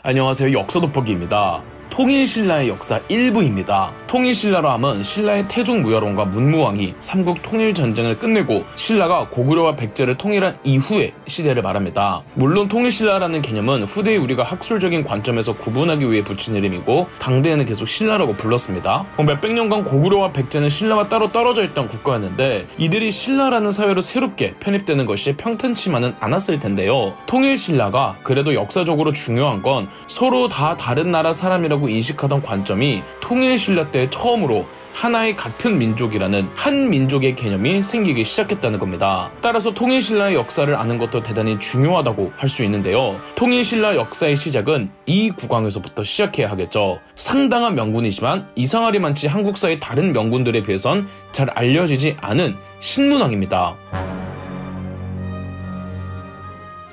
안녕하세요. 역사 돋보기입니다. 통일신라의 역사 1부입니다. 통일신라로 하면 신라의 태종무열왕과 문무왕이 삼국 통일전쟁을 끝내고 신라가 고구려와 백제를 통일한 이후의 시대를 말합니다. 물론 통일신라라는 개념은 후대에 우리가 학술적인 관점에서 구분하기 위해 붙인 이름이고 당대에는 계속 신라라고 불렀습니다. 몇백 년간 고구려와 백제는 신라와 따로 떨어져 있던 국가였는데 이들이 신라라는 사회로 새롭게 편입되는 것이 평탄치만은 않았을 텐데요. 통일신라가 그래도 역사적으로 중요한 건 서로 다 다른 나라 사람이라고 인식하던 관점이 통일신라 때 처음으로 하나의 같은 민족이라는 한 민족의 개념이 생기기 시작했다는 겁니다. 따라서 통일신라의 역사를 아는 것도 대단히 중요하다고 할 수 있는데요. 통일신라 역사의 시작은 이 국왕에서부터 시작해야 하겠죠. 상당한 명군이지만 이상하리만치 한국사의 다른 명군들에 비해선 잘 알려지지 않은 신문왕입니다.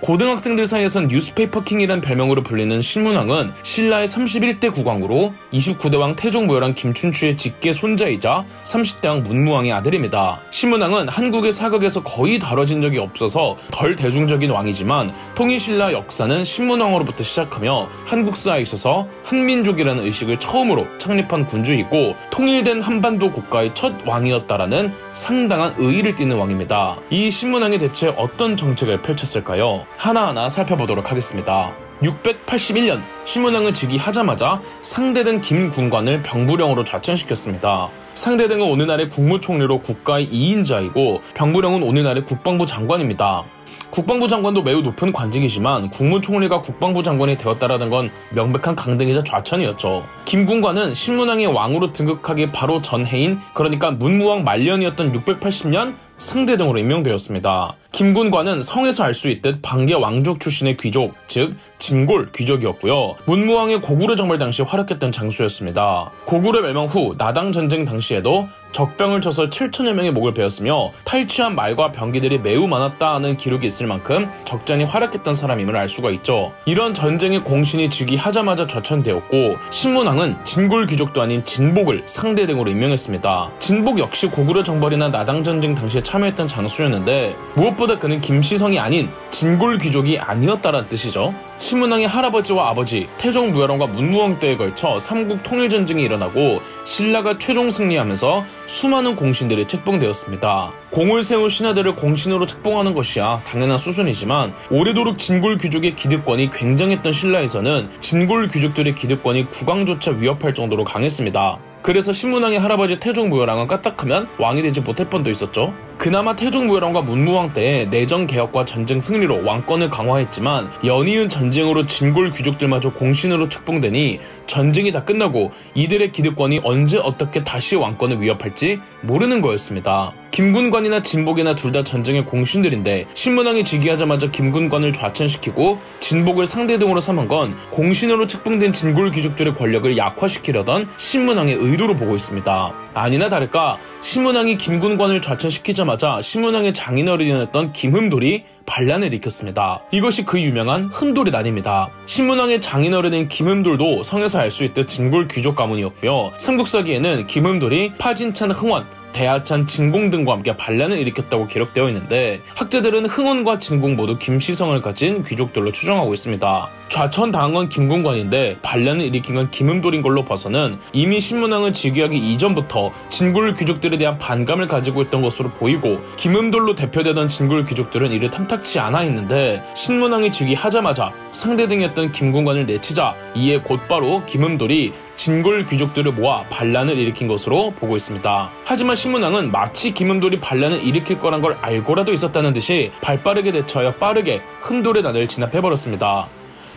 고등학생들 사이에선 뉴스페이퍼 킹이란 별명으로 불리는 신문왕은 신라의 31대 국왕으로 29대 왕 태종무열왕 김춘추의 직계 손자이자 30대 왕 문무왕의 아들입니다. 신문왕은 한국의 사극에서 거의 다뤄진 적이 없어서 덜 대중적인 왕이지만 통일신라 역사는 신문왕으로부터 시작하며 한국사에 있어서 한민족이라는 의식을 처음으로 창립한 군주이고 통일된 한반도 국가의 첫 왕이었다라는 상당한 의의를 띠는 왕입니다. 이 신문왕이 대체 어떤 정책을 펼쳤을까요? 하나하나 살펴보도록 하겠습니다. 681년 신문왕은 즉위하자마자 상대등 김군관을 병부령으로 좌천시켰습니다. 상대등은 오늘날의 국무총리로 국가의 2인자이고 병부령은 오늘날의 국방부 장관입니다. 국방부 장관도 매우 높은 관직이지만 국무총리가 국방부 장관이 되었다라는 건 명백한 강등이자 좌천이었죠. 김군관은 신문왕의 왕으로 등극하기 바로 전해인 그러니까 문무왕 말년이었던 680년 상대등으로 임명되었습니다. 김군관은 성에서 알 수 있듯 방계 왕족 출신의 귀족, 즉 진골 귀족이었고요. 문무왕의 고구려 정벌 당시 활약했던 장수였습니다. 고구려 멸망 후 나당 전쟁 당시에도 적병을 쳐서 7천여 명의 목을 베었으며 탈취한 말과 병기들이 매우 많았다는 기록이 있을 만큼 적잖이 활약했던 사람임을 알 수가 있죠. 이런 전쟁의 공신이 즉위하자마자 좌천되었고 신문왕은 진골 귀족도 아닌 진복을 상대등으로 임명했습니다. 진복 역시 고구려 정벌이나 나당 전쟁 당시에 참여했던 장수였는데 무엇보다 그는 김시성이 아닌 진골 귀족이 아니었다는 뜻이죠. 신문왕의 할아버지와 아버지 태종무열왕과 문무왕 때에 걸쳐 삼국 통일전쟁이 일어나고 신라가 최종 승리하면서 수많은 공신들이 책봉되었습니다. 공을 세운 신하들을 공신으로 책봉하는 것이야 당연한 수순이지만 오래도록 진골 귀족의 기득권이 굉장했던 신라에서는 진골 귀족들의 기득권이 국왕조차 위협할 정도로 강했습니다. 그래서 신문왕의 할아버지 태종무열왕은 까딱하면 왕이 되지 못할 뻔도 있었죠. 그나마 태종무열왕과 문무왕 때에 내정 개혁과 전쟁 승리로 왕권을 강화했지만 연이은 전쟁으로 진골 귀족들마저 공신으로 책봉되니 전쟁이 다 끝나고 이들의 기득권이 언제 어떻게 다시 왕권을 위협할지 모르는 거였습니다. 김군관이나 진복이나 둘 다 전쟁의 공신들인데 신문왕이 즉위하자마자 김군관을 좌천시키고 진복을 상대등으로 삼은 건 공신으로 책봉된 진골 귀족들의 권력을 약화시키려던 신문왕의 의도로 보고 있습니다. 아니나 다를까 신문왕이 김군관을 좌천시키자마자 신문왕의 장인어른이었던 김흠돌이 반란을 일으켰습니다. 이것이 그 유명한 흠돌이난입니다. 신문왕의 장인어른인 김흠돌도 성에서 알 수 있듯 진골 귀족 가문이었고요. 삼국사기에는 김흠돌이 파진찬 흥원, 대하찬, 진공 등과 함께 반란을 일으켰다고 기록되어 있는데 학자들은 흥원과 진공 모두 김시성을 가진 귀족들로 추정하고 있습니다. 좌천당한 건 김군관인데 반란을 일으킨 건 김흠돌인 걸로 봐서는 이미 신문왕은 즉위하기 이전부터 진골 귀족들에 대한 반감을 가지고 있던 것으로 보이고 김흠돌로 대표되던 진골 귀족들은 이를 탐탁치 않아 했는데 신문왕이 즉위하자마자 상대등이었던 김군관을 내치자 이에 곧바로 김흠돌이 진골 귀족들을 모아 반란을 일으킨 것으로 보고 있습니다. 하지만 신문왕은 마치 김흠돌이 반란을 일으킬 거란 걸 알고라도 있었다는 듯이 발빠르게 대처하여 빠르게 흠돌의 난을 진압해버렸습니다.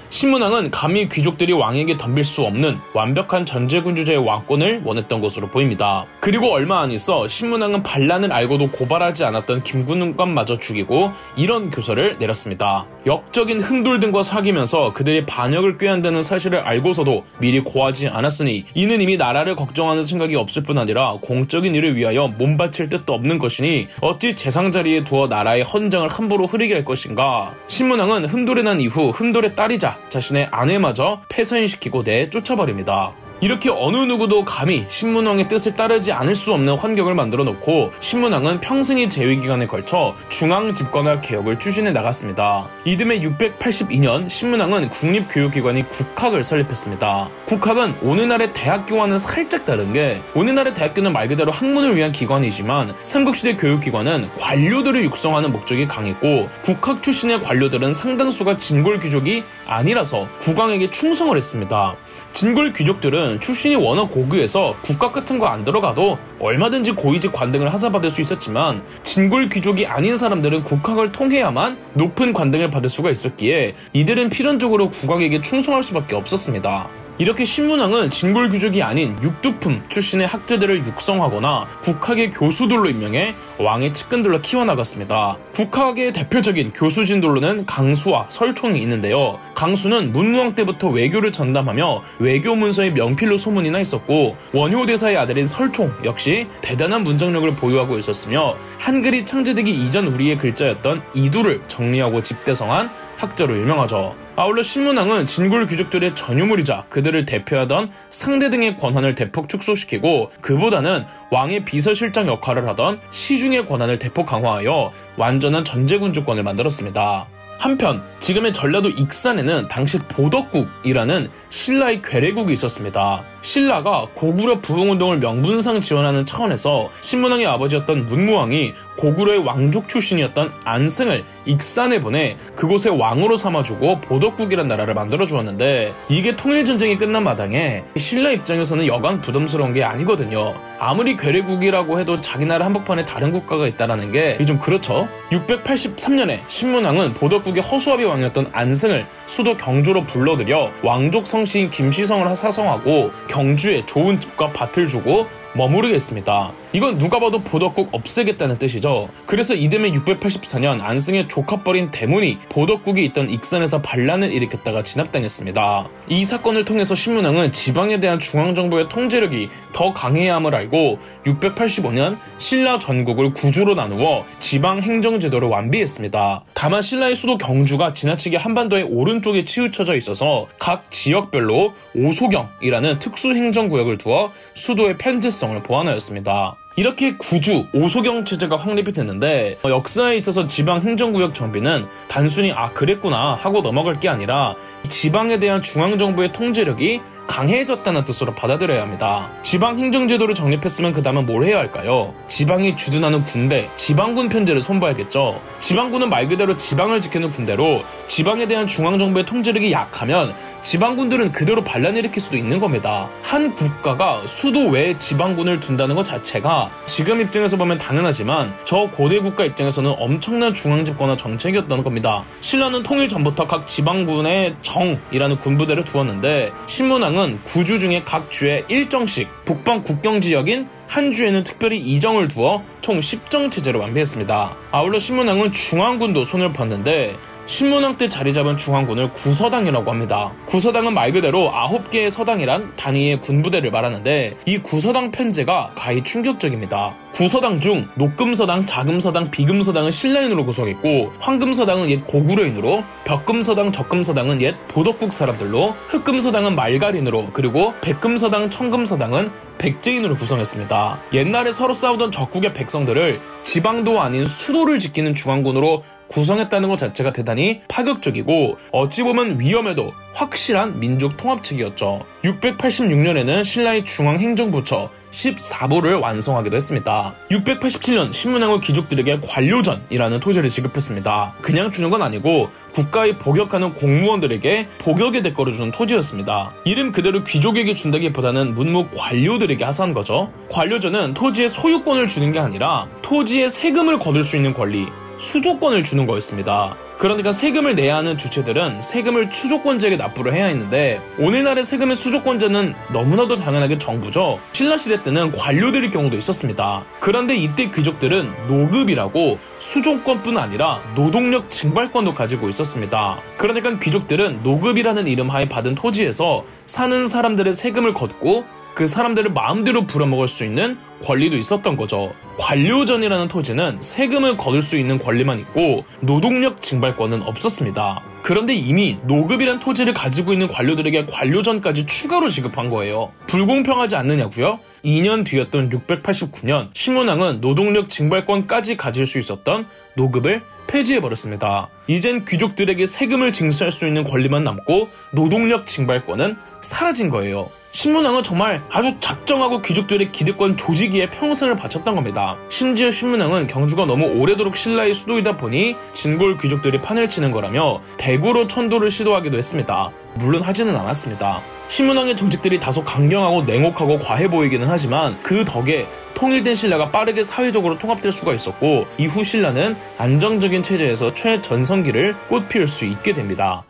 신문왕은 감히 귀족들이 왕에게 덤빌 수 없는 완벽한 전제군주제의 왕권을 원했던 것으로 보입니다. 그리고 얼마 안 있어 신문왕은 반란을 알고도 고발하지 않았던 김군관마저 죽이고 이런 교서를 내렸습니다. 역적인 흠돌 등과 사귀면서 그들의 반역을 꾀한다는 사실을 알고서도 미리 고하지 않았으니 이는 이미 나라를 걱정하는 생각이 없을 뿐 아니라 공적인 일을 위하여 몸바칠 뜻도 없는 것이니 어찌 재상자리에 두어 나라의 헌장을 함부로 흐리게 할 것인가. 신문왕은 흠돌이 난 이후 흠돌의 딸이자 자신의 아내마저 폐선시키고 내쫓아버립니다. 이렇게 어느 누구도 감히 신문왕의 뜻을 따르지 않을 수 없는 환경을 만들어 놓고 신문왕은 평생의 재위 기간에 걸쳐 중앙 집권화 개혁을 추진해 나갔습니다. 이듬해 682년 신문왕은 국립교육기관인 국학을 설립했습니다. 국학은 오늘날의 대학교와는 살짝 다른 게 오늘날의 대학교는 말 그대로 학문을 위한 기관이지만 삼국시대 교육기관은 관료들을 육성하는 목적이 강했고 국학 출신의 관료들은 상당수가 진골 귀족이 아니라서 국왕에게 충성을 했습니다. 진골 귀족들은 출신이 워낙 고귀해서 국학 같은 거 안 들어가도 얼마든지 고위직 관등을 하사받을 수 있었지만 진골 귀족이 아닌 사람들은 국학을 통해야만 높은 관등을 받을 수가 있었기에 이들은 필연적으로 국왕에게 충성할 수밖에 없었습니다. 이렇게 신문왕은 진골 귀족이 아닌 육두품 출신의 학자들을 육성하거나 국학의 교수들로 임명해 왕의 측근들로 키워나갔습니다. 국학의 대표적인 교수진들로는 강수와 설총이 있는데요. 강수는 문무왕 때부터 외교를 전담하며 외교 문서의 명필로 소문이 나 있었고 원효대사의 아들인 설총 역시 대단한 문장력을 보유하고 있었으며 한글이 창제되기 이전 우리의 글자였던 이두를 정리하고 집대성한 학자로 유명하죠. 아울러 신문왕은 진골 귀족들의 전유물이자 그들을 대표하던 상대 등의 권한을 대폭 축소시키고 그보다는 왕의 비서실장 역할을 하던 시중의 권한을 대폭 강화하여 완전한 전제군주권을 만들었습니다. 한편 지금의 전라도 익산에는 당시 보덕국이라는 신라의 괴뢰국이 있었습니다. 신라가 고구려 부흥운동을 명분상 지원하는 차원에서 신문왕의 아버지였던 문무왕이 고구려의 왕족 출신이었던 안승을 익산에 보내 그곳에 왕으로 삼아주고 보덕국이란 나라를 만들어주었는데 이게 통일전쟁이 끝난 마당에 신라 입장에서는 여간 부담스러운 게 아니거든요. 아무리 괴뢰국이라고 해도 자기 나라 한복판에 다른 국가가 있다는 게 좀 그렇죠. 683년에 신문왕은 보덕국의 허수아비 왕이었던 안승을 수도 경주로 불러들여 왕족 성씨인 김시성을 사성하고 경주에 좋은 집과 밭을 주고 머무르게 했습니다. 이건 누가 봐도 보덕국 없애겠다는 뜻이죠. 그래서 이듬해 684년 안승의 조카뻘인 대문이 보덕국이 있던 익산에서 반란을 일으켰다가 진압당했습니다. 이 사건을 통해서 신문왕은 지방에 대한 중앙정부의 통제력이 더 강해야 함을 알고 685년 신라 전국을 구주로 나누어 지방행정제도를 완비했습니다. 다만 신라의 수도 경주가 지나치게 한반도의 오른쪽에 치우쳐져 있어서 각 지역별로 오소경이라는 특수행정구역을 두어 수도의 편제성을 보완하였습니다. 이렇게 구주, 오소경 체제가 확립이 됐는데 역사에 있어서 지방행정구역 정비는 단순히 그랬구나 하고 넘어갈 게 아니라 지방에 대한 중앙정부의 통제력이 강해졌다는 뜻으로 받아들여야 합니다. 지방행정제도를 정립했으면 그 다음은 뭘 해야 할까요? 지방이 주둔하는 군대, 지방군 편제를 손봐야겠죠. 지방군은 말 그대로 지방을 지키는 군대로 지방에 대한 중앙정부의 통제력이 약하면 지방군들은 그대로 반란을 일으킬 수도 있는 겁니다. 한 국가가 수도 외에 지방군을 둔다는 것 자체가 지금 입장에서 보면 당연하지만 저 고대 국가 입장에서는 엄청난 중앙집권화 정책이었던 겁니다. 신라는 통일 전부터 각 지방군에 정이라는 군부대를 두었는데 신문왕은 구주 중에 각 주에 일정씩 북방 국경지역인 한 주에는 특별히 2정을 두어 총 10정 체제로 완비했습니다. 아울러 신문왕은 중앙군도 손을 뻗는데 신문왕 때 자리 잡은 중앙군을 구서당이라고 합니다. 구서당은 말 그대로 9개의 서당이란 단위의 군부대를 말하는데 이 구서당 편제가 가히 충격적입니다. 구서당 중 녹금서당, 자금서당, 비금서당은 신라인으로 구성했고 황금서당은 옛 고구려인으로 벽금서당, 적금서당은 옛 보덕국 사람들로 흑금서당은 말갈인으로 그리고 백금서당, 청금서당은 백제인으로 구성했습니다. 옛날에 서로 싸우던 적국의 백성들을 지방도 아닌 수도를 지키는 중앙군으로 구성했다는 것 자체가 대단히 파격적이고 어찌 보면 위험해도 확실한 민족 통합책이었죠. 686년에는 신라의 중앙행정부처 14부를 완성하기도 했습니다. 687년 신문왕은 귀족들에게 관료전이라는 토지를 지급했습니다. 그냥 주는 건 아니고 국가에 복역하는 공무원들에게 복역의 대가로 주는 토지였습니다. 이름 그대로 귀족에게 준다기보다는 문무 관료들에게 하사한 거죠. 관료전은 토지의 소유권을 주는 게 아니라 토지에 세금을 거둘 수 있는 권리, 수조권을 주는 거였습니다. 그러니까 세금을 내야 하는 주체들은 세금을 추조권자에게 납부를 해야 했는데 오늘날의 세금의 수조권자는 너무나도 당연하게 정부죠. 신라시대 때는 관료들의 경우도 있었습니다. 그런데 이때 귀족들은 노급이라고 수조권뿐 아니라 노동력 증발권도 가지고 있었습니다. 그러니까 귀족들은 노급이라는 이름 하에 받은 토지에서 사는 사람들의 세금을 걷고 그 사람들을 마음대로 부려먹을 수 있는 권리도 있었던 거죠. 관료전이라는 토지는 세금을 거둘 수 있는 권리만 있고 노동력 징발권은 없었습니다. 그런데 이미 노급이란 토지를 가지고 있는 관료들에게 관료전까지 추가로 지급한 거예요. 불공평하지 않느냐고요? 2년 뒤였던 689년 신문왕은 노동력 징발권까지 가질 수 있었던 노급을 폐지해버렸습니다. 이젠 귀족들에게 세금을 징수할 수 있는 권리만 남고 노동력 징발권은 사라진 거예요. 신문왕은 정말 아주 작정하고 귀족들의 기득권 조지기에 평생을 바쳤던 겁니다. 심지어 신문왕은 경주가 너무 오래도록 신라의 수도이다 보니 진골 귀족들이 판을 치는 거라며 대구로 천도를 시도하기도 했습니다. 물론 하지는 않았습니다. 신문왕의 정책들이 다소 강경하고 냉혹하고 과해 보이기는 하지만 그 덕에 통일된 신라가 빠르게 사회적으로 통합될 수가 있었고 이후 신라는 안정적인 체제에서 최전성기를 꽃피울 수 있게 됩니다.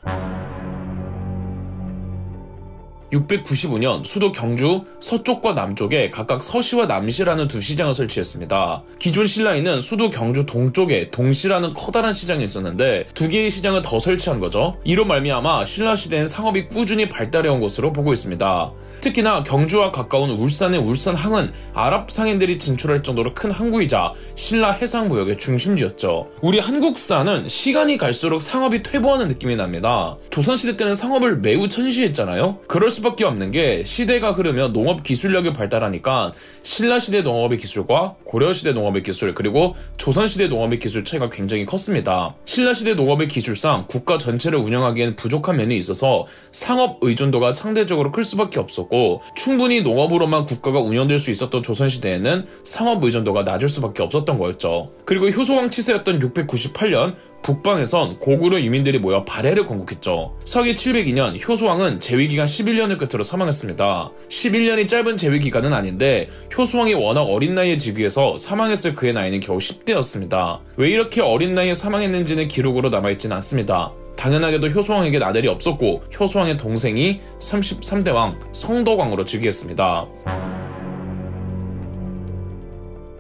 695년 수도 경주 서쪽과 남쪽에 각각 서시와 남시라는 두 시장을 설치했습니다. 기존 신라에는 수도 경주 동쪽에 동시라는 커다란 시장이 있었는데 두 개의 시장을 더 설치한 거죠. 이로 말미암아 신라 시대엔 상업이 꾸준히 발달해온 것으로 보고 있습니다. 특히나 경주와 가까운 울산의 울산항은 아랍 상인들이 진출할 정도로 큰 항구이자 신라 해상무역의 중심지였죠. 우리 한국사는 시간이 갈수록 상업이 퇴보하는 느낌이 납니다. 조선시대 때는 상업을 매우 천시했잖아요. 그럴 수밖에 없는 게 시대가 흐르며 농업 기술력이 발달하니까 신라시대 농업의 기술과 고려시대 농업의 기술 그리고 조선시대 농업의 기술 차이가 굉장히 컸습니다. 신라시대 농업의 기술상 국가 전체를 운영하기엔 부족한 면이 있어서 상업 의존도가 상대적으로 클 수밖에 없었고 충분히 농업으로만 국가가 운영될 수 있었던 조선시대에는 상업 의존도가 낮을 수밖에 없었던 거였죠. 그리고 효소왕 치세였던 698년 북방에선 고구려 유민들이 모여 발해를 건국했죠. 서기 702년 효소왕은 재위기간 11년을 끝으로 사망했습니다. 11년이 짧은 재위기간은 아닌데 효소왕이 워낙 어린 나이에 즉위해서 사망했을 그의 나이는 겨우 10대였습니다. 왜 이렇게 어린 나이에 사망했는지는 기록으로 남아있지는 않습니다. 당연하게도 효소왕에게 아들이 없었고 효소왕의 동생이 33대 왕 성덕왕으로 즉위했습니다.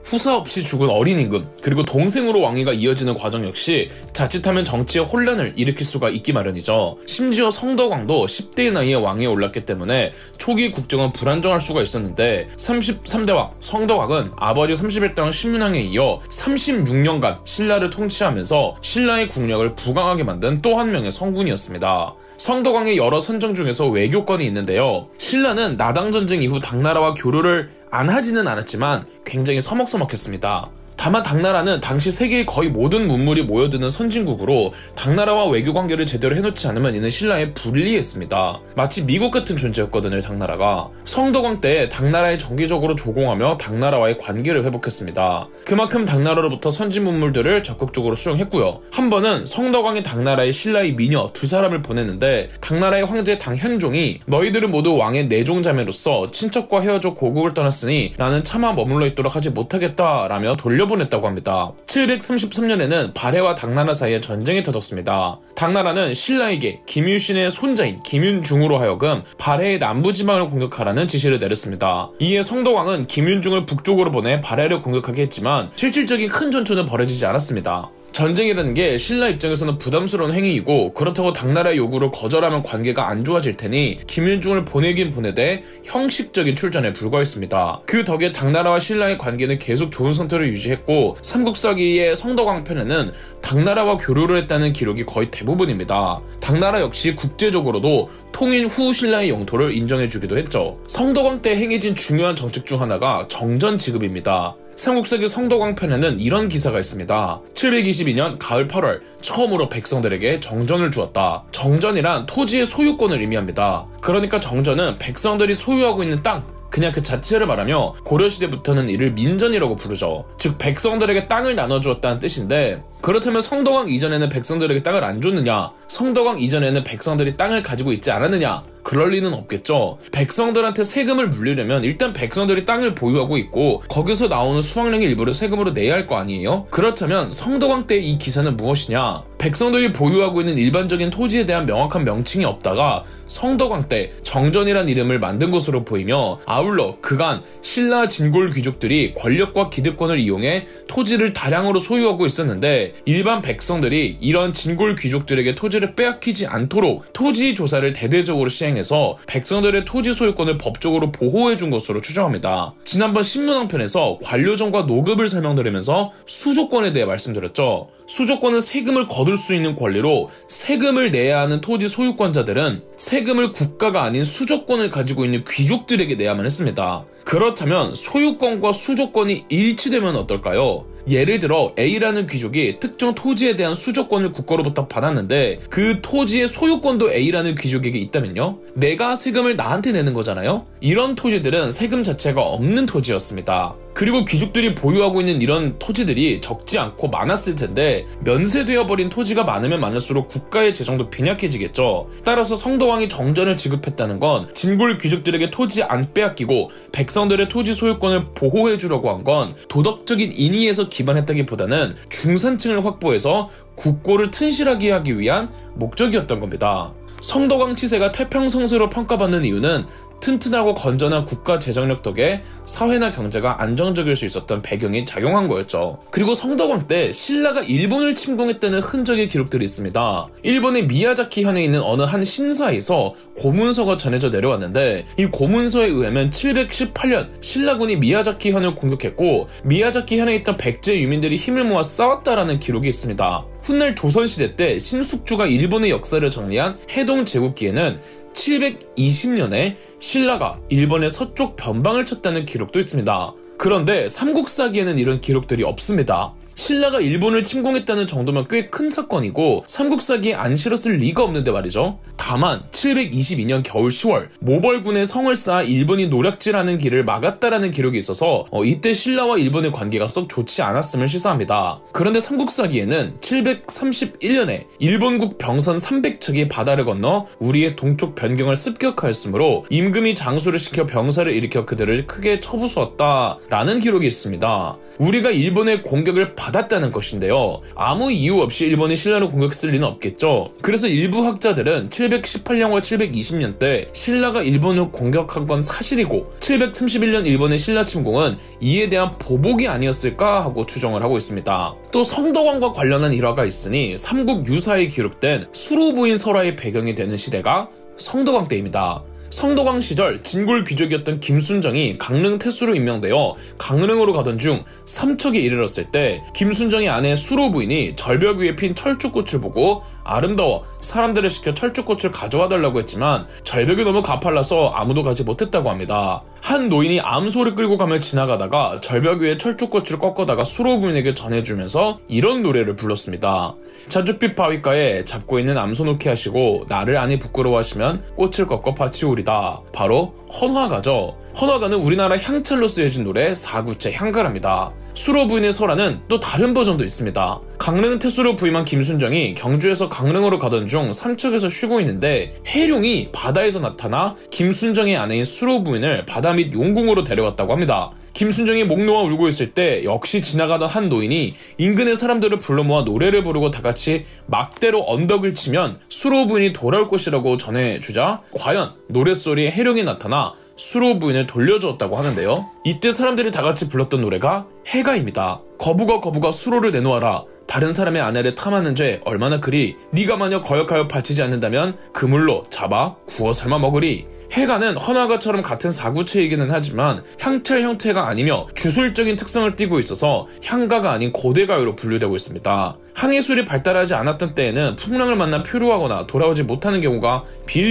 후사 없이 죽은 어린 임금 그리고 동생으로 왕위가 이어지는 과정 역시 자칫하면 정치에 혼란을 일으킬 수가 있기 마련이죠. 심지어 성덕왕도 10대의 나이에 왕위에 올랐기 때문에 초기 국정은 불안정할 수가 있었는데 33대 왕 성덕왕은 아버지 31대 왕 신문왕에 이어 36년간 신라를 통치하면서 신라의 국력을 부강하게 만든 또 한 명의 성군이었습니다. 성덕왕의 여러 선정 중에서 외교권이 있는데요. 신라는 나당전쟁 이후 당나라와 교류를 안 하지는 않았지만 굉장히 서먹서먹했습니다. 다만 당나라는 당시 세계의 거의 모든 문물이 모여드는 선진국으로 당나라와 외교관계를 제대로 해놓지 않으면 이는 신라에 불리했습니다. 마치 미국 같은 존재였거든요. 당나라가. 성덕왕 때 당나라에 정기적으로 조공하며 당나라와의 관계를 회복했습니다. 그만큼 당나라로부터 선진 문물들을 적극적으로 수용했고요. 한 번은 성덕왕이 당나라에 신라의 미녀 두 사람을 보냈는데 당나라의 황제 당현종이 너희들은 모두 왕의 내종자매로서 친척과 헤어져 고국을 떠났으니 나는 차마 머물러 있도록 하지 못하겠다 라며 돌려보냈다고 합니다. 733년에는 발해와 당나라 사이에 전쟁이 터졌습니다. 당나라는 신라에게 김유신의 손자인 김윤중으로 하여금 발해의 남부지방을 공격하라는 지시를 내렸습니다. 이에 성덕왕은 김윤중을 북쪽으로 보내 발해를 공격하게 했지만 실질적인 큰 전투는 벌어지지 않았습니다. 전쟁이라는 게 신라 입장에서는 부담스러운 행위이고 그렇다고 당나라의 요구를 거절하면 관계가 안 좋아질 테니 김윤중을 보내긴 보내되 형식적인 출전에 불과했습니다. 그 덕에 당나라와 신라의 관계는 계속 좋은 상태를 유지했고 삼국사기의 성덕왕 편에는 당나라와 교류를 했다는 기록이 거의 대부분입니다. 당나라 역시 국제적으로도 통일 후 신라의 영토를 인정해주기도 했죠. 성덕왕 때 행해진 중요한 정책 중 하나가 정전 지급입니다. 삼국사기 성덕왕 편에는 이런 기사가 있습니다. 722년 가을 8월 처음으로 백성들에게 정전을 주었다. 정전이란 토지의 소유권을 의미합니다. 그러니까 정전은 백성들이 소유하고 있는 땅 그냥 그 자체를 말하며 고려시대부터는 이를 민전이라고 부르죠. 즉 백성들에게 땅을 나눠주었다는 뜻인데 그렇다면 성덕왕 이전에는 백성들에게 땅을 안 줬느냐? 성덕왕 이전에는 백성들이 땅을 가지고 있지 않았느냐? 그럴 리는 없겠죠. 백성들한테 세금을 물리려면 일단 백성들이 땅을 보유하고 있고 거기서 나오는 수확량의 일부를 세금으로 내야 할 거 아니에요? 그렇다면 성덕왕 때 이 기사는 무엇이냐? 백성들이 보유하고 있는 일반적인 토지에 대한 명확한 명칭이 없다가 성덕왕 때 정전이란 이름을 만든 것으로 보이며 아울러 그간 신라 진골 귀족들이 권력과 기득권을 이용해 토지를 다량으로 소유하고 있었는데 있는데 일반 백성들이 이런 진골 귀족들에게 토지를 빼앗기지 않도록 토지 조사를 대대적으로 시행해서 백성들의 토지 소유권을 법적으로 보호해준 것으로 추정합니다. 지난번 신문왕편에서 관료정과 노급을 설명드리면서 수조권에 대해 말씀드렸죠. 수조권은 세금을 거둘 수 있는 권리로 세금을 내야 하는 토지 소유권자들은 세금을 국가가 아닌 수조권을 가지고 있는 귀족들에게 내야만 했습니다. 그렇다면 소유권과 수조권이 일치되면 어떨까요? 예를 들어 A라는 귀족이 특정 토지에 대한 수조권을 국가로부터 받았는데 그 토지의 소유권도 A라는 귀족에게 있다면요? 내가 세금을 나한테 내는 거잖아요? 이런 토지들은 세금 자체가 없는 토지였습니다. 그리고 귀족들이 보유하고 있는 이런 토지들이 적지 않고 많았을 텐데 면세되어 버린 토지가 많으면 많을수록 국가의 재정도 빈약해지겠죠. 따라서 성도왕이 정전을 지급했다는 건 진골 귀족들에게 토지 안 빼앗기고 백성들의 토지 소유권을 보호해주려고 한 건 도덕적인 인의에서 기반했다기보다는 중산층을 확보해서 국고를 튼실하게 하기 위한 목적이었던 겁니다. 성도광 치세가 태평성세로 평가받는 이유는 튼튼하고 건전한 국가 재정력 덕에 사회나 경제가 안정적일 수 있었던 배경이 작용한 거였죠. 그리고 성도광 때 신라가 일본을 침공했다는 흔적의 기록들이 있습니다. 일본의 미야자키 현에 있는 어느 한 신사에서 고문서가 전해져 내려왔는데 이 고문서에 의하면 718년 신라군이 미야자키 현을 공격했고 미야자키 현에 있던 백제 유민들이 힘을 모아 싸웠다라는 기록이 있습니다. 훗날 조선시대 때 신숙주가 일본의 역사를 정리한 해동 제국기에는 720년에 신라가 일본의 서쪽 변방을 쳤다는 기록도 있습니다. 그런데 삼국사기에는 이런 기록들이 없습니다. 신라가 일본을 침공했다는 정도면 꽤 큰 사건이고 삼국사기에 안 실었을 리가 없는데 말이죠. 다만 722년 겨울 10월 모벌군의 성을 쌓아 일본이 노략질하는 길을 막았다라는 기록이 있어서 이때 신라와 일본의 관계가 썩 좋지 않았음을 시사합니다. 그런데 삼국사기에는 731년에 일본국 병선 300척이 바다를 건너 우리의 동쪽 변경을 습격하였으므로 임금이 장수를 시켜 병사를 일으켜 그들을 크게 쳐부수었다라는 기록이 있습니다. 우리가 일본의 공격을 받았다는 것인데요. 아무 이유 없이 일본이 신라를 공격했을 리는 없겠죠. 그래서 일부 학자들은 718년과 720년 때 신라가 일본을 공격한 건 사실이고 731년 일본의 신라 침공은 이에 대한 보복이 아니었을까 하고 추정을 하고 있습니다. 또 성덕왕과 관련한 일화가 있으니 삼국 유사에 기록된 수로부인 설화의 배경이 되는 시대가 성덕왕 때입니다. 성덕왕 시절 진골 귀족이었던 김순정이 강릉 태수로 임명되어 강릉으로 가던 중 삼척에 이르렀을 때 김순정의 아내 수로 부인이 절벽 위에 핀 철쭉꽃을 보고 아름다워 사람들을 시켜 철쭉꽃을 가져와 달라고 했지만 절벽이 너무 가팔라서 아무도 가지 못했다고 합니다. 한 노인이 암소를 끌고 가며 지나가다가 절벽 위에 철쭉꽃을 꺾어다가 수로 부인에게 전해주면서 이런 노래를 불렀습니다. 자줏빛 바위가에 잡고 있는 암소 놓게 하시고 나를 아니 부끄러워하시면 꽃을 꺾어 바치우리다. 바로 헌화가죠. 헌화가는 우리나라 향찰로 쓰여진 노래 사구체 향가랍니다. 수로 부인의 설화는 또 다른 버전도 있습니다. 강릉 태수로 부임한 김순정이 경주에서 강릉으로 가던 중 삼척에서 쉬고 있는데 해룡이 바다에서 나타나 김순정의 아내인 수로 부인을 바다 및 용궁으로 데려왔다고 합니다. 김순정이 목 놓아 울고 있을 때 역시 지나가던 한 노인이 인근의 사람들을 불러 모아 노래를 부르고 다같이 막대로 언덕을 치면 수로 부인이 돌아올 것이라고 전해주자 과연 노랫소리에 해룡이 나타나 수로 부인을 돌려주었다고 하는데요. 이때 사람들이 다같이 불렀던 노래가 해가입니다. 거부가 수로를 내놓아라. 다른 사람의 아내를 탐하는 죄 얼마나 그리. 네가 만약 거역하여 바치지 않는다면 그물로 잡아 구워 삶아 먹으리. 해가는 헌화가처럼 같은 사구체이기는 하지만 향찰 형태가 아니며 주술적인 특성을 띠고 있어서 향가가 아닌 고대가요로 분류되고 있습니다. 항해술이 발달하지 않았던 때에는 풍랑을 만나 표류하거나 돌아오지 못하는 경우가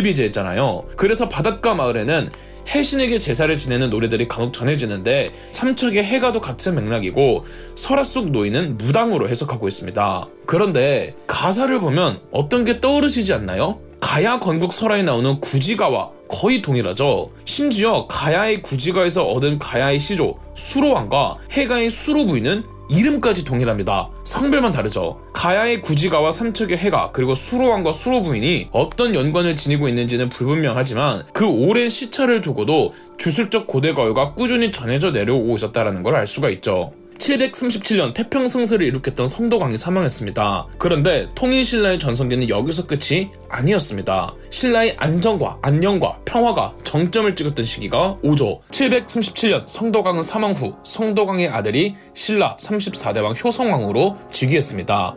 비일비재했잖아요. 그래서 바닷가 마을에는 해신에게 제사를 지내는 노래들이 간혹 전해지는데 삼척의 해가도 같은 맥락이고 설화 속 노인은 무당으로 해석하고 있습니다. 그런데 가사를 보면 어떤 게 떠오르시지 않나요? 가야 건국 설화에 나오는 구지가와 거의 동일하죠. 심지어 가야의 구지가에서 얻은 가야의 시조 수로왕과 해가의 수로 부인은 이름까지 동일합니다. 성별만 다르죠. 가야의 구지가와 삼척의 해가 그리고 수로왕과 수로 부인이 어떤 연관을 지니고 있는지는 불분명하지만 그 오랜 시차를 두고도 주술적 고대가요가 꾸준히 전해져 내려오고 있었다는 걸 알 수가 있죠. 737년 태평성세를 일으켰던 성덕왕이 사망했습니다. 그런데 통일신라의 전성기는 여기서 끝이 아니었습니다. 신라의 안정과 안녕과 평화가 정점을 찍었던 시기가 오죠. 737년 성덕왕은 사망 후 성덕왕의 아들이 신라 34대왕 효성왕으로 즉위했습니다.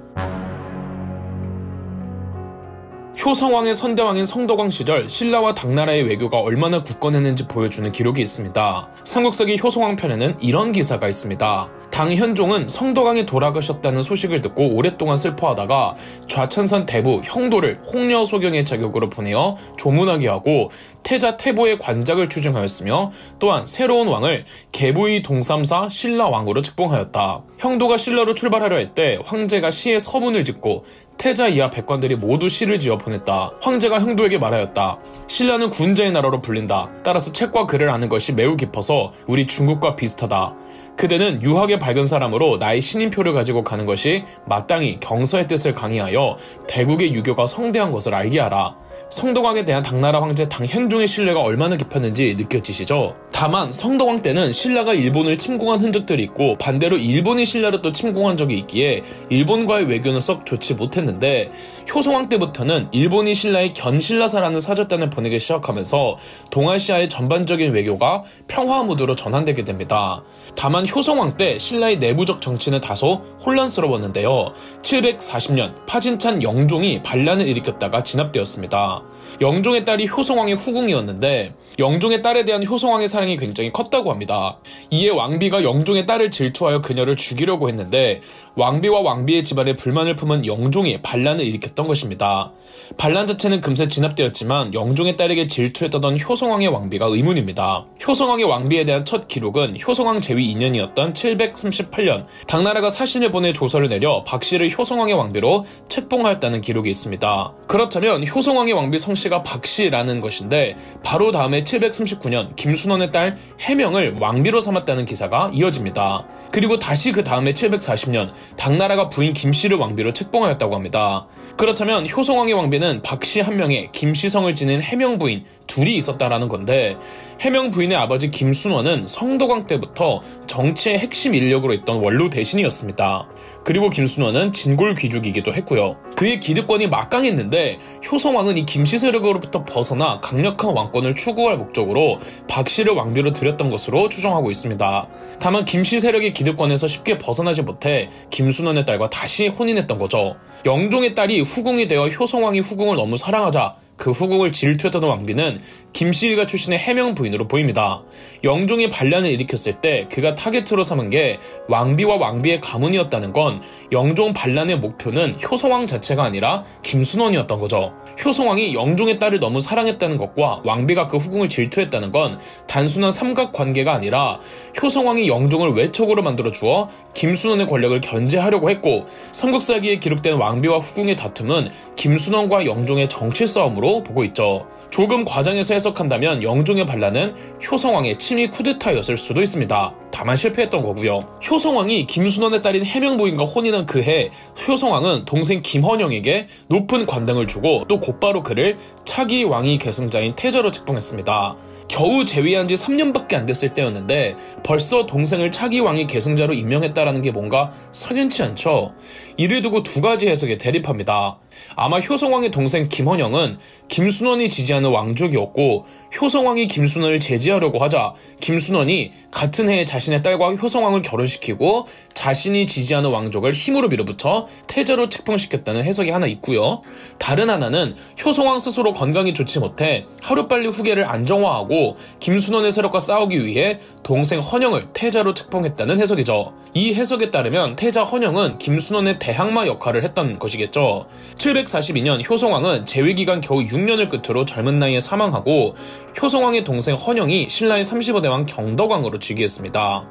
효성왕의 선대왕인 성덕왕 시절 신라와 당나라의 외교가 얼마나 굳건했는지 보여주는 기록이 있습니다. 삼국사기 효성왕 편에는 이런 기사가 있습니다. 당현종은 성덕왕이 돌아가셨다는 소식을 듣고 오랫동안 슬퍼하다가 좌천산 대부 형도를 홍려소경의 자격으로 보내어 조문하게 하고 태자 태보의 관작을 추증하였으며 또한 새로운 왕을 계부의 동삼사 신라왕으로 책봉하였다. 형도가 신라로 출발하려 할 때 황제가 시에 서문을 짓고 태자 이하 백관들이 모두 시를 지어 보냈다. 황제가 형도에게 말하였다. 신라는 군자의 나라로 불린다. 따라서 책과 글을 아는 것이 매우 깊어서 우리 중국과 비슷하다. 그대는 유학의 밝은 사람으로 나의 신임표를 가지고 가는 것이 마땅히 경서의 뜻을 강의하여 대국의 유교가 성대한 것을 알게 하라. 성덕왕에 대한 당나라 황제 당현종의 신뢰가 얼마나 깊었는지 느껴지시죠? 다만 성덕왕 때는 신라가 일본을 침공한 흔적들이 있고 반대로 일본이 신라를 또 침공한 적이 있기에 일본과의 외교는 썩 좋지 못했는데 효성왕 때부터는 일본이 신라에 견신라사라는 사절단을 보내기 시작하면서 동아시아의 전반적인 외교가 평화 무드로 전환되게 됩니다. 다만 효성왕 때 신라의 내부적 정치는 다소 혼란스러웠는데요. 740년 파진찬 영종이 반란을 일으켰다가 진압되었습니다. 영종의 딸이 효성왕의 후궁이었는데 영종의 딸에 대한 효성왕의 사랑이 굉장히 컸다고 합니다. 이에 왕비가 영종의 딸을 질투하여 그녀를 죽이려고 했는데 왕비와 왕비의 집안에 불만을 품은 영종이 반란을 일으켰던 것입니다. 반란 자체는 금세 진압되었지만 영종의 딸에게 질투했던 효성왕의 왕비가 의문입니다. 효성왕의 왕비에 대한 첫 기록은 효성왕 제위 2년이었던 738년 당나라가 사신을 보내 조서를 내려 박씨를 효성왕의 왕비로 책봉하였다는 기록이 있습니다. 그렇다면 효성왕의 왕비 성씨가 박씨라는 것인데 바로 다음에 739년 김순원의 딸 해명을 왕비로 삼았다는 기사가 이어집니다. 그리고 다시 그 다음에 740년 당나라가 부인 김씨를 왕비로 책봉하였다고 합니다. 그렇다면 효성왕의 왕비는 박씨 한 명에 김씨성을 지닌 해명 부인 둘이 있었다라는 건데 해명 부인의 아버지 김순원은 성덕왕 때부터 정치의 핵심 인력으로 있던 원로 대신이었습니다. 그리고 김순원은 진골 귀족이기도 했고요. 그의 기득권이 막강했는데 효성왕은 이 김씨 세력으로부터 벗어나 강력한 왕권을 추구할 목적으로 박씨를 왕비로 들였던 것으로 추정하고 있습니다. 다만 김씨 세력의 기득권에서 쉽게 벗어나지 못해 김순원의 딸과 다시 혼인했던 거죠. 영종의 딸이 후궁이 되어 효성왕이 후궁을 너무 사랑하자 그 후궁을 질투했던 왕비는 김씨일가 출신의 해명 부인으로 보입니다. 영종이 반란을 일으켰을 때 그가 타겟으로 삼은 게 왕비와 왕비의 가문이었다는 건 영종 반란의 목표는 효성왕 자체가 아니라 김순원이었던 거죠. 효성왕이 영종의 딸을 너무 사랑했다는 것과 왕비가 그 후궁을 질투했다는 건 단순한 삼각관계가 아니라 효성왕이 영종을 외척으로 만들어 주어 김순원의 권력을 견제하려고 했고 삼국사기에 기록된 왕비와 후궁의 다툼은 김순원과 영종의 정치 싸움으로 보고 있죠. 조금 과장해서 해석한다면 영종의 반란은 효성왕의 친위 쿠데타였을 수도 있습니다. 다만 실패했던 거고요. 효성왕이 김순원의 딸인 해명 부인과 혼인한 그해 효성왕은 동생 김헌영에게 높은 관당을 주고 또 곧바로 그를 차기 왕위 계승자인 태자로 책봉했습니다. 겨우 재위한 지 3년밖에 안 됐을 때였는데 벌써 동생을 차기 왕위 계승자로 임명했다라는 게 뭔가 석연치 않죠. 이를 두고 두 가지 해석에 대립합니다. 아마 효성왕의 동생 김헌영은 김순원이 지지하는 왕족이었고 효성왕이 김순원을 제지하려고 하자 김순원이 같은 해에 자신의 딸과 효성왕을 결혼시키고 자신이 지지하는 왕족을 힘으로 밀어붙여 태자로 책봉시켰다는 해석이 하나 있고요. 다른 하나는 효성왕 스스로 건강이 좋지 못해 하루빨리 후계를 안정화하고 김순원의 세력과 싸우기 위해 동생 헌영을 태자로 책봉했다는 해석이죠. 이 해석에 따르면 태자 헌영은 김순원의 대항마 역할을 했던 것이겠죠. 742년 효성왕은 재위기간 겨우 6년을 끝으로 젊은 나이에 사망하고 효성왕의 동생 헌영이 신라의 35대왕 경덕왕으로 즉위했습니다.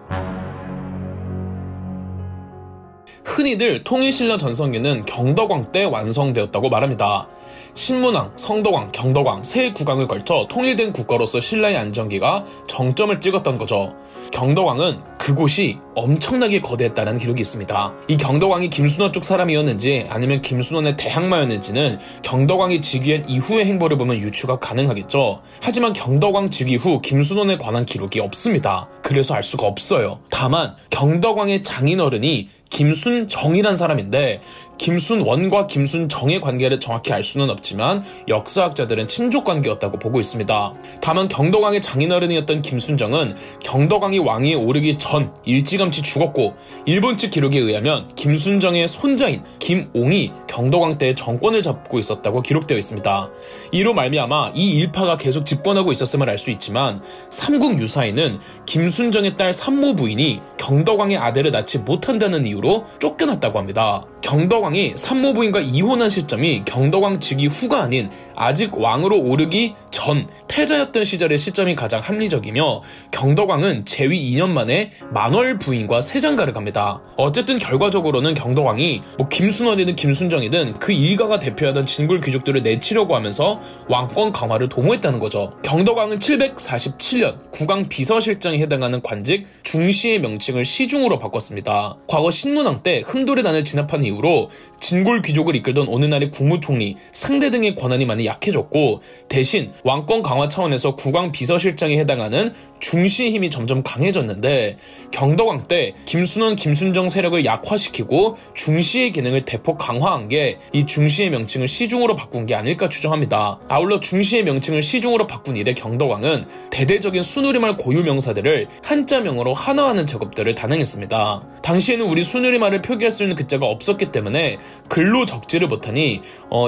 흔히들 통일신라 전성기는 경덕왕 때 완성되었다고 말합니다. 신문왕, 성덕왕, 경덕왕 세 국왕을 걸쳐 통일된 국가로서 신라의 안정기가 정점을 찍었던 거죠. 경덕왕은 그곳이 엄청나게 거대했다는 기록이 있습니다. 이 경덕왕이 김순원 쪽 사람이었는지 아니면 김순원의 대항마였는지는 경덕왕이 즉위한 이후의 행보를 보면 유추가 가능하겠죠. 하지만 경덕왕 즉위 후 김순원에 관한 기록이 없습니다. 그래서 알 수가 없어요. 다만 경덕왕의 장인어른이 김순정이란 사람인데 김순원과 김순정의 관계를 정확히 알 수는 없지만 역사학자들은 친족 관계였다고 보고 있습니다. 다만 경덕왕의 장인어른이었던 김순정은 경덕왕이 왕위에 오르기 전 일찌감치 죽었고 일본 측 기록에 의하면 김순정의 손자인 김옹이 경덕왕 때 정권을 잡고 있었다고 기록되어 있습니다. 이로 말미암아 이 일파가 계속 집권하고 있었음을 알 수 있지만 삼국 유사에는 김순정의 딸 산모 부인이 경덕왕의 아들을 낳지 못한다는 이유로 쫓겨났다고 합니다. 경덕왕이 산모 부인과 이혼한 시점이 경덕왕 즉위 후가 아닌 아직 왕으로 오르기 전 태자였던 시절의 시점이 가장 합리적이며 경덕왕은 재위 2년 만에 만월 부인과 세장가를 갑니다. 어쨌든 결과적으로는 경덕왕이 김순원이든 김순정이든 그 일가가 대표하던 진골 귀족들을 내치려고 하면서 왕권 강화를 도모했다는 거죠. 경덕왕은 747년 국왕 비서실장에 해당하는 관직 중시의 명칭을 시중으로 바꿨습니다. 과거 신문왕 때 흠돌의 난을 진압한 이후로 진골 귀족을 이끌던 오늘날의 국무총리, 상대 등의 권한이 많이 약해졌고 대신 왕권 강화 차원에서 국왕 비서실장에 해당하는 중시의 힘이 점점 강해졌는데 경덕왕 때 김순원, 김순정 세력을 약화시키고 중시의 기능을 대폭 강화한 게 이 중시의 명칭을 시중으로 바꾼 게 아닐까 추정합니다. 아울러 중시의 명칭을 시중으로 바꾼 이래 경덕왕은 대대적인 순우리말 고유 명사들을 한자명으로 한화하는 작업들을 단행했습니다. 당시에는 우리 순우리말을 표기할 수 있는 글자가 없었기 때문에 글로 적지를 못하니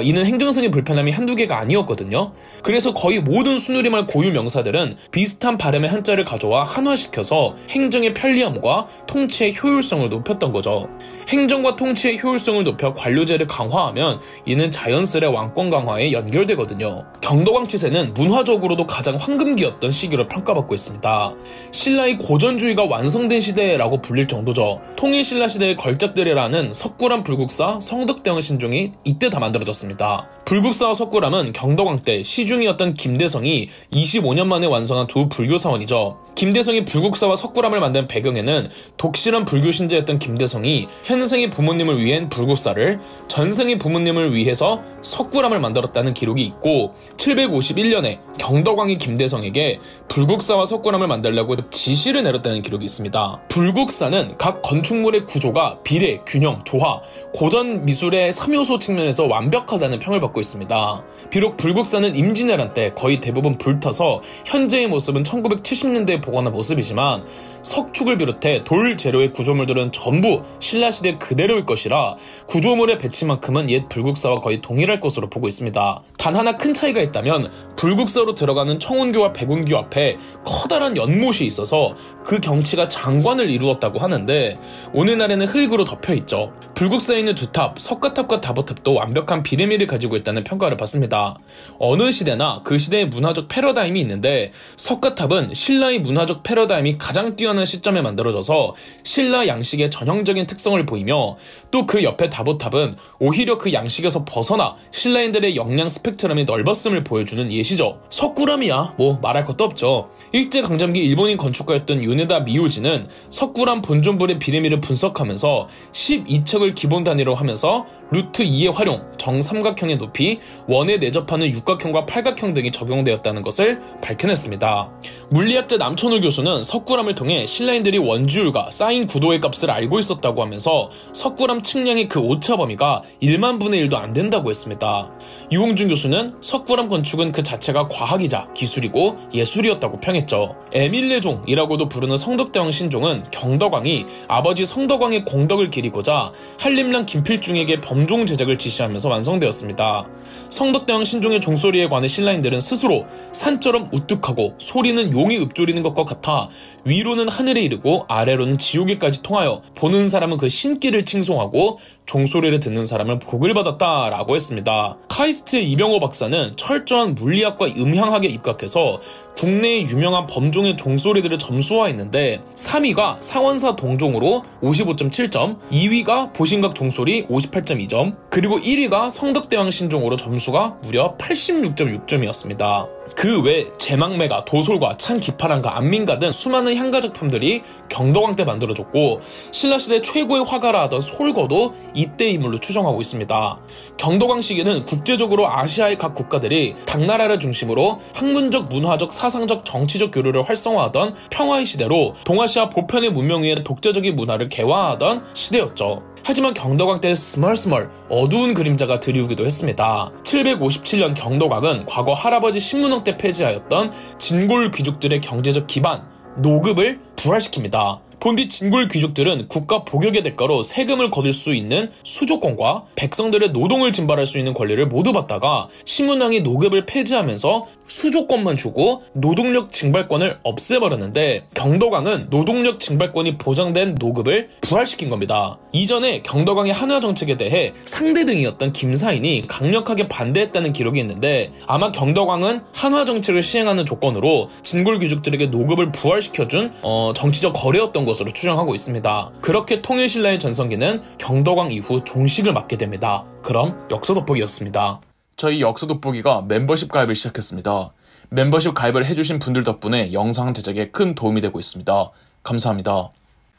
이는 행정상의 불편함이 한두 개가 아니었거든요. 그래서 거의 모든 순우리말 고유 명사들은 비슷한 발음의 한자를 가져와 한화시켜서 행정의 편리함과 통치의 효율성을 높였던 거죠. 행정과 통치의 효율성을 높여 관료제를 강화하면 이는 자연스레 왕권 강화에 연결되거든요. 경덕왕 치세는 문화적으로도 가장 황금기였던 시기로 평가받고 있습니다. 신라의 고전주의가 완성된 시대라고 불릴 정도죠. 통일신라 시대의 걸작들이라는 석굴암 불국사, 성덕대왕 신종이 이때 다 만들어졌습니다. 불국사와 석굴암은 경덕왕 때 시중이었던 김대성이 25년 만에 완성한 두 불교 사원이죠. 김대성이 불국사와 석굴암을 만든 배경에는 독실한 불교 신자였던 김대성이 현생의 부모님을 위한 불국사를, 전생의 부모님을 위해서 석굴암을 만들었다는 기록이 있고 751년에 경덕왕이 김대성에게 불국사와 석굴암을 만들려고 지시를 내렸다는 기록이 있습니다. 불국사는 각 건축물의 구조가 비례, 균형, 조화, 고전 미술의 3요소 측면에서 완벽하다는 평을 받고 있습니다. 비록 불국사는 임진왜란 때 거의 대부분 불타서 현재의 모습은 1970년대에 복원한 모습이지만 석축을 비롯해 돌 재료의 구조물들은 전부 신라시대 그대로일 것이라 구조물의 배치만큼은 옛 불국사와 거의 동일할 것으로 보고 있습니다. 단 하나 큰 차이가 있다면 불국사로 들어가는 청운교와 백운교 앞에 커다란 연못이 있어서 그 경치가 장관을 이루었다고 하는데 오늘날에는 흙으로 덮여있죠. 불국사에 있는 두 탑, 석가탑과 다보탑도 완벽한 비례미를 가지고 있다는 평가를 받습니다. 어느 시대나 그 시대의 문화적 패러다임이 있는데 석가탑은 신라의 문화적 패러다임이 가장 뛰어난 시점에 만들어져서 신라 양식의 전형적인 특성을 보이며 또 그 옆에 다보탑은 오히려 그 양식에서 벗어나 신라인들의 역량 스펙트럼이 넓었음을 보여주는 예시죠. 석굴암이야 뭐 말할 것도 없죠. 일제강점기 일본인 건축가였던 요네다 미요지는 석굴암 본존불의 비례미를 분석하면서 12척을 기본 단위로 하면서 루트 2의 활용, 정삼각형의 높이, 원에 내접하는 육각형과 팔각형 등이 적용되었다는 것을 밝혀냈습니다. 물리학자 남천우 교수는 석굴암을 통해 신라인들이 원주율과 쌓인 구도의 값을 알고 있었다고 하면서 석굴암 측량의 그 오차 범위가 1만 분의 1도 안 된다고 했습니다. 유홍준 교수는 석굴암 건축은 그 자체가 과학이자 기술이고 예술이었다고 평했죠. 에밀레종이라고도 부르는 성덕대왕 신종은 경덕왕이 아버지 성덕왕의 공덕을 기리고자 한림랑 김필중에게 범종 제작을 지시하면서 완성되었습니다. 성덕대왕 신종의 종소리에 관해 신라인들은 스스로 산처럼 우뚝하고 소리는 용이 읊조리는 것과 같아 위로는 하늘에 이르고 아래로는 지옥에까지 통하여 보는 사람은 그 신기를 칭송하고 종소리를 듣는 사람은 복을 받았다 라고 했습니다. 카이스트의 이병호 박사는 철저한 물리학과 음향학에 입각해서 국내의 유명한 범종의 종소리들을 점수화했는데 3위가 상원사 동종으로 55.7점, 2위가 보신각 종소리 58.2점, 그리고 1위가 성덕대왕 신종으로 점수가 무려 86.6점이었습니다. 그 외 제망매가, 도솔과, 찬기파랑과, 안민가 등 수많은 향가 작품들이 경덕왕 때 만들어졌고 신라시대 최고의 화가라 하던 솔거도 이때 인물로 추정하고 있습니다. 경덕왕 시기는 국제적으로 아시아의 각 국가들이 당나라를 중심으로 학문적, 문화적, 사상적, 정치적 교류를 활성화하던 평화의 시대로 동아시아 보편의 문명 위에 독자적인 문화를 개화하던 시대였죠. 하지만 경덕왕 때 스멀스멀 어두운 그림자가 드리우기도 했습니다. 757년 경덕왕은 과거 할아버지 신문왕 때 폐지하였던 진골 귀족들의 경제적 기반, 노급을 부활시킵니다. 본디 진골 귀족들은 국가 복역의 대가로 세금을 거둘 수 있는 수조권과 백성들의 노동을 증발할 수 있는 권리를 모두 받다가 신문왕이 노급을 폐지하면서 수조권만 주고 노동력 증발권을 없애버렸는데 경덕왕은 노동력 증발권이 보장된 노급을 부활시킨 겁니다. 이전에 경덕왕의 한화 정책에 대해 상대등이었던 김사인이 강력하게 반대했다는 기록이 있는데 아마 경덕왕은 한화 정책을 시행하는 조건으로 진골 귀족들에게 노급을 부활시켜준 정치적 거래였던 것으로 추정하고 있습니다. 그렇게 통일신라의 전성기는 경덕왕 이후 종식을 맞게 됩니다. 그럼 역사 돋보기였습니다. 저희 역사 돋보기가 멤버십 가입을 시작했습니다. 멤버십 가입을 해주신 분들 덕분에 영상 제작에 큰 도움이 되고 있습니다. 감사합니다.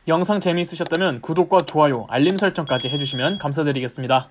영상 재미있으셨다면 구독과 좋아요, 알림 설정까지 해주시면 감사드리겠습니다.